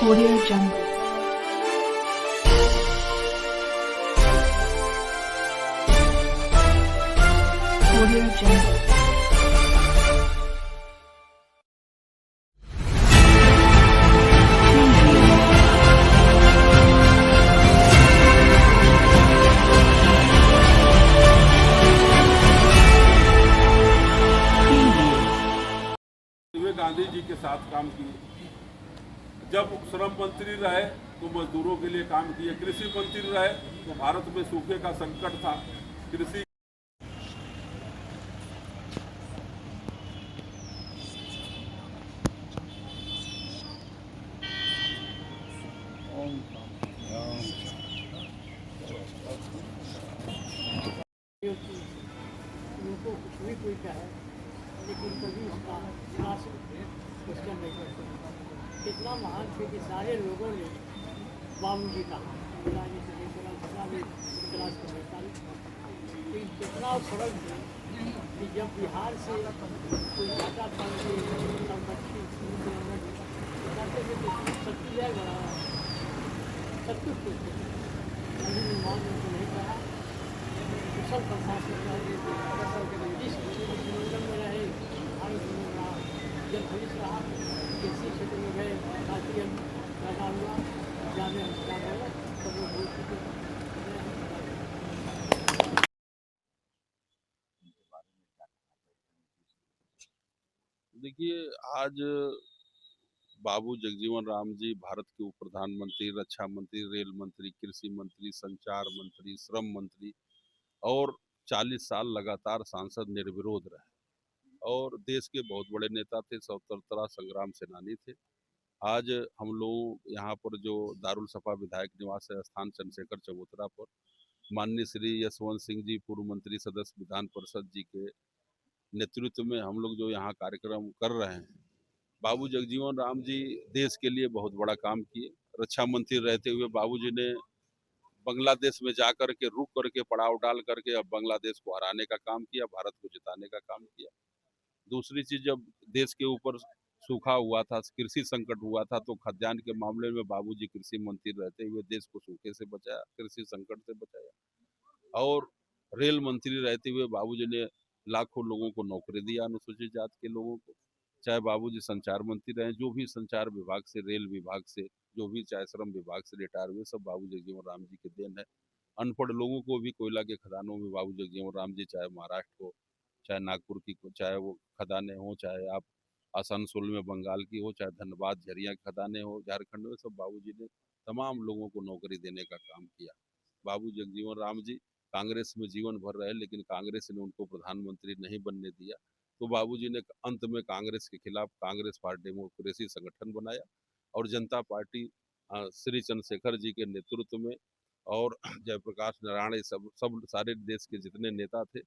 Audio Jungle. Audio Jungle. Gandhi ji के साथ काम किए। जब श्रम मंत्री रहे तो मजदूरों के लिए काम किए। कृषि मंत्री रहे तो भारत में सूखे का संकट था। कृषि उनको कुछ भी कोई कहे लेकिन कभी उसका विनाश क्वेश्चन नहीं करते। कितना महान थे कि सारे लोगों ने बाबू जी का मिलाने से लेकर जितना भी क्लास के नेताली लेकिन कितना सरल थे कि जब बिहार से कोई जाता था उनके संपत्ति जाते थे तो छत्तीसगढ़ बनाया सब कुछ थे। कभी मान उनको नहीं कहा कुशल प्रशासन जिस मंडल में रहे भारत में रहा जब पुलिस रहा कृषि क्षेत्र में गए राष्ट्रीय पैदा हुआ जाने हथियार हो सब लोग भूल चुके। देखिए, आज बाबू जगजीवन राम जी भारत के उप प्रधानमंत्री, रक्षा मंत्री, रेल मंत्री, कृषि मंत्री, संचार मंत्री, श्रम मंत्री और 40 साल लगातार सांसद निर्विरोध रहे और देश के बहुत बड़े नेता थे, स्वतंत्रता संग्राम सेनानी थे। आज हम लोग यहाँ पर जो दारुल सपा विधायक निवास है स्थान चंद्रशेखर चबूतरा पर माननीय श्री यशवंत सिंह जी पूर्व मंत्री सदस्य विधान परिषद जी के नेतृत्व में हम लोग जो यहाँ कार्यक्रम कर रहे हैं। बाबू जगजीवन राम जी देश के लिए बहुत बड़ा काम किए। रक्षा मंत्री रहते हुए बाबूजी ने बांग्लादेश में जाकर के रुक करके पड़ाव डाल करके अब बांग्लादेश को हराने का काम किया, भारत को जिताने का काम किया। दूसरी चीज, जब देश के ऊपर सूखा हुआ था, कृषि संकट हुआ था, तो खाद्यान्न के मामले में बाबूजी कृषि मंत्री रहते हुए देश को सूखे से बचाया, कृषि संकट से बचाया। और रेल मंत्री रहते हुए बाबूजी ने लाखों लोगों को नौकरी दिया, अनुसूचित जाति के लोगों को। चाहे बाबूजी संचार मंत्री रहे, जो भी संचार विभाग से, रेल विभाग से, जो भी चाहे श्रम विभाग से रिटायर हुए, सब बाबू जगजीवन राम जी के देन है। अनपढ़ लोगों को भी कोयला के खदानों में बाबू जगजीवन राम जी, चाहे महाराष्ट्र हो, चाहे नागपुर की, चाहे वो खदानें हो, चाहे आप आसनसोल में बंगाल की हो, चाहे धनबाद झरिया खदानें हो झारखंड में, सब बाबूजी ने तमाम लोगों को नौकरी देने का काम किया। बाबू जगजीवन राम जी कांग्रेस में जीवन भर रहे, लेकिन कांग्रेस ने उनको प्रधानमंत्री नहीं बनने दिया। तो बाबूजी ने अंत में कांग्रेस के खिलाफ कांग्रेस फॉर डेमोक्रेसी संगठन बनाया और जनता पार्टी श्री चंद्रशेखर जी के नेतृत्व में और जयप्रकाश नारायण, सब सब सारे देश के जितने नेता थे,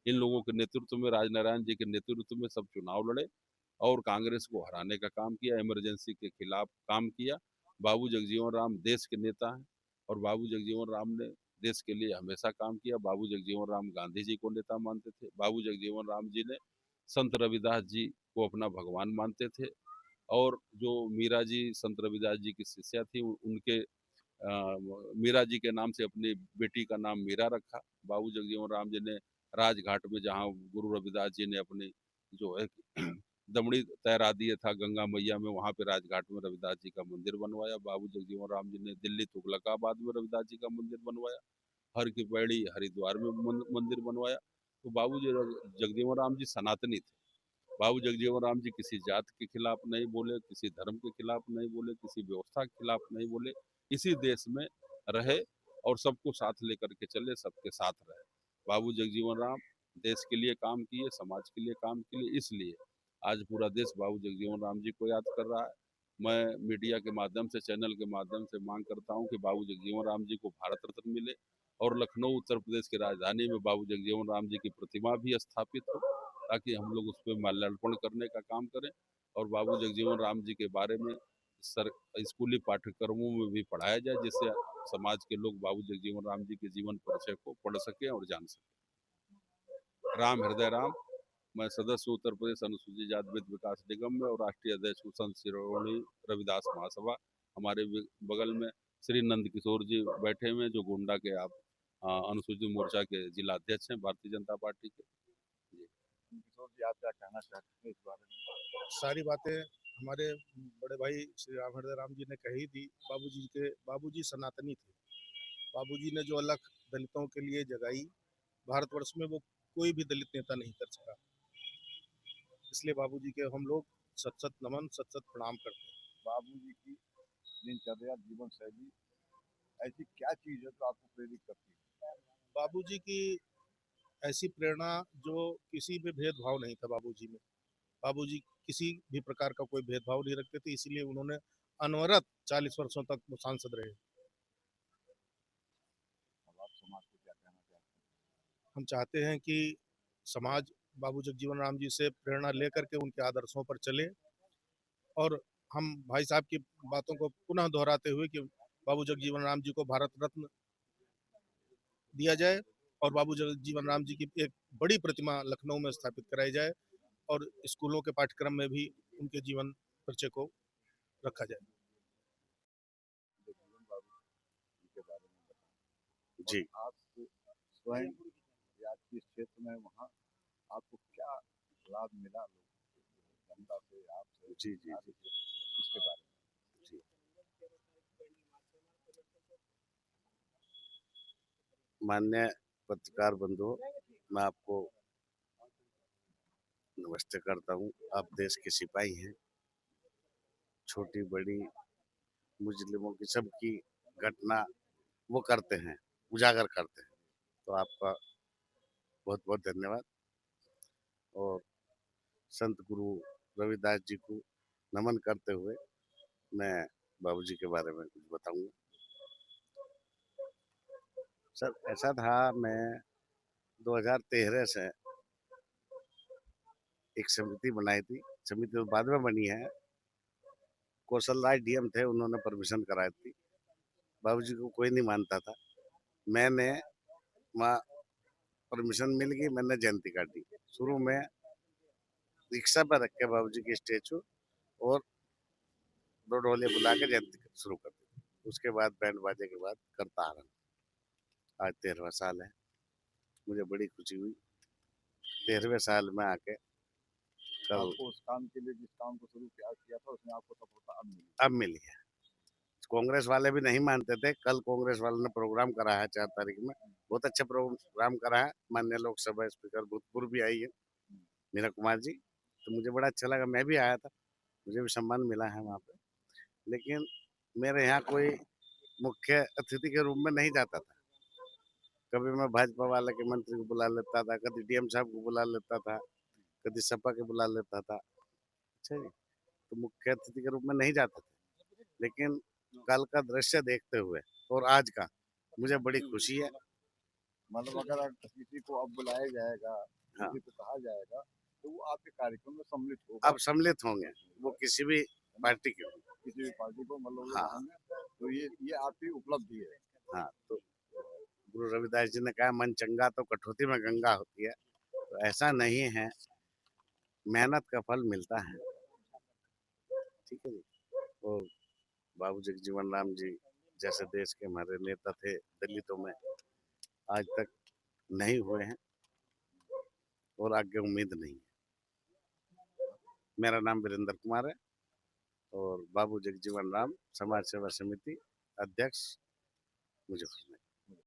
इन लोगों के नेतृत्व में, राजनारायण जी के नेतृत्व में सब चुनाव लड़े और कांग्रेस को हराने का काम किया, इमरजेंसी के खिलाफ काम किया। बाबू जगजीवन राम देश के नेता हैं और बाबू जगजीवन राम ने देश के लिए हमेशा काम किया। बाबू जगजीवन राम गांधी जी को नेता मानते थे। बाबू जगजीवन राम जी ने संत रविदास जी को अपना भगवान मानते थे और जो मीरा जी संत रविदास जी की शिष्या थी, उनके मीरा जी के नाम से अपनी बेटी का नाम मीरा रखा। बाबू जगजीवन राम जी ने राजघाट में, जहाँ गुरु रविदास जी ने अपनी जो है दमड़ी तैरा दिए था गंगा मैया में, वहाँ पे राजघाट में रविदास जी का मंदिर बनवाया। बाबू जगजीवन राम जी ने दिल्ली तुगलकाबाद में रविदास जी का मंदिर बनवाया। हर की पैड़ी हरिद्वार में मंदिर बनवाया। तो बाबू जगजीवन राम जी सनातनी थे। बाबू जगजीवन राम जी किसी जात के खिलाफ नहीं बोले, किसी धर्म के खिलाफ नहीं बोले, किसी व्यवस्था के खिलाफ नहीं बोले। इसी देश में रहे और सबको साथ लेकर के चले, सबके साथ रहे। बाबू जगजीवन राम देश के लिए काम किए, समाज के लिए काम किए, इसलिए आज पूरा देश बाबू जगजीवन राम जी को याद कर रहा है। मैं मीडिया के माध्यम से, चैनल के माध्यम से मांग करता हूं कि बाबू जगजीवन राम जी को भारत रत्न मिले और लखनऊ उत्तर प्रदेश की राजधानी में बाबू जगजीवन राम जी की प्रतिमा भी स्थापित हो, ताकि हम लोग उस पर माल्यार्पण करने का काम करें और बाबू जगजीवन राम जी के बारे में सर स्कूली पाठ्यक्रमों में भी पढ़ाया जाए, जिससे समाज के लोग बाबू जगजीवन राम जी के जीवन परिचय को पढ़ सकें और जान सकें। राम हृदय राम। मैं सदस्य उत्तर प्रदेश अनुसूचित जाति वित्त विकास निगम में और राष्ट्रीय अध्यक्ष हूँ संत शिरोमणि रविदास महासभा हमारे बगल में श्री नंद किशोर जी बैठे हुए हैं, जो गोंडा के आप अनुसूचित मोर्चा के जिला अध्यक्ष हैं भारतीय जनता पार्टी के। किशोर जी, आप क्या कहना चाहते हैं इस बारे में? सारी बातें हमारे बड़े भाई श्री राम राम जी ने कही थी। बाबूजी सनातनी थे। बाबूजी ने जो अलख दलितों के लिए जगाई, भारतवर्ष में वो कोई भी दलित नेता नहीं कर सका। इसलिए बाबूजी के हम लोग सत सत नमन, सत सत प्रणाम करते हैं। बाबूजी की दिनचर्या, जीवन शैली, ऐसी क्या चीज है जो आपको प्रेरित करती है? बाबूजी की ऐसी प्रेरणा जो किसी में भेदभाव नहीं था बाबूजी में। बाबूजी किसी भी प्रकार का कोई भेदभाव नहीं रखते थे, इसीलिए उन्होंने अनवरत 40 वर्षों तक वो सांसद रहे। अब आप समाज को क्या कहना चाहते हैं? हम चाहते हैं कि समाज बाबू जगजीवन राम जी से प्रेरणा लेकर के उनके आदर्शों पर चले, और हम भाई साहब की बातों को पुनः दोहराते हुए कि बाबू जगजीवन राम जी को भारत रत्न दिया जाए और बाबू जगजीवन राम जी की एक बड़ी प्रतिमा लखनऊ में स्थापित कराई जाए, और स्कूलों के पाठ्यक्रम में भी उनके जीवन परिचय को रखा जाए। जगजीवन बाबू के बारे में बताएं। जी, और आप स्वयं या किस क्षेत्र में वहाँ आपको क्या लाभ मिला, लोग जनता से, आपसे, जी, जी, समाज से, इसके बारे में? जी। मान्य पत्रकार बंधुओं, मैं आपको नमस्ते करता हूँ। आप देश के सिपाही हैं। छोटी बड़ी मुस्लिमों की सबकी घटना वो करते हैं, उजागर करते हैं। तो आपका बहुत बहुत धन्यवाद। और संत गुरु रविदास जी को नमन करते हुए मैं बाबूजी के बारे में कुछ बताऊंगा। सर, ऐसा था, मैं 2013 से एक समिति बनाई थी। समिति तो बाद में बनी है। कौशल राज डीएम थे, उन्होंने परमिशन कराई थी। बाबूजी को कोई नहीं मानता था। मैंने वहाँ परमिशन मिल गई, मैंने जयंती काटी। शुरू में रिक्शा पर रख के बाबूजी की स्टेचू और 2 ढोले बुला के जयंती शुरू कर दी। उसके बाद बैंड बाजे के बाद करता आ रहा हूँ। आज 13वां साल है। मुझे बड़ी खुशी हुई 13वें साल में आके। कल आपको उस काम के लिए, जिस काम को शुरू किया था, उसमें आपको सफलता अब मिली है। कांग्रेस वाले भी नहीं मानते थे। कल कांग्रेस वालों ने प्रोग्राम करा है 4 तारीख में, बहुत अच्छा प्रोग्राम करा है। माननीय लोकसभा स्पीकर भूतपूर्व भी आई है, मीरा कुमार जी। तो मुझे बड़ा अच्छा लगा, मैं भी आया था, मुझे भी सम्मान मिला है वहाँ पे। लेकिन मेरे यहाँ कोई मुख्य अतिथि के रूप में नहीं जाता था। कभी मैं भाजपा वाले के मंत्री को बुला लेता था, कभी डीएम साहब को बुला लेता था, कभी सपा के बुला लेता था। अच्छा जी, तो मुख्य अतिथि के रूप में नहीं जाते थे। लेकिन कल का दृश्य देखते हुए और आज का मुझे बड़ी खुशी है। मतलब अगर किसी को अब बुलाया जाएगा, हाँ, किसी को कहा जाएगा, तो वो आपके कार्यक्रम में सम्मिलित होगा। अब सम्मिलित होंगे, वो किसी भी पार्टी के हो। किसी भी पार्टी को, मतलब हाँ, तो ये आपकी उपलब्धि है। हाँ। तो गुरु रविदास जी ने कहा, मन चंगा तो कठौती में गंगा होती है। तो ऐसा नहीं है, मेहनत का फल मिलता है। ठीक है जी। और बाबू जगजीवन राम जी जैसे देश के हमारे नेता थे दलितों में, आज तक नहीं हुए हैं और आगे उम्मीद नहीं है। मेरा नाम वीरेंद्र कुमार है और बाबू जगजीवन राम समाज सेवा समिति अध्यक्ष मुजफ्फरनगर।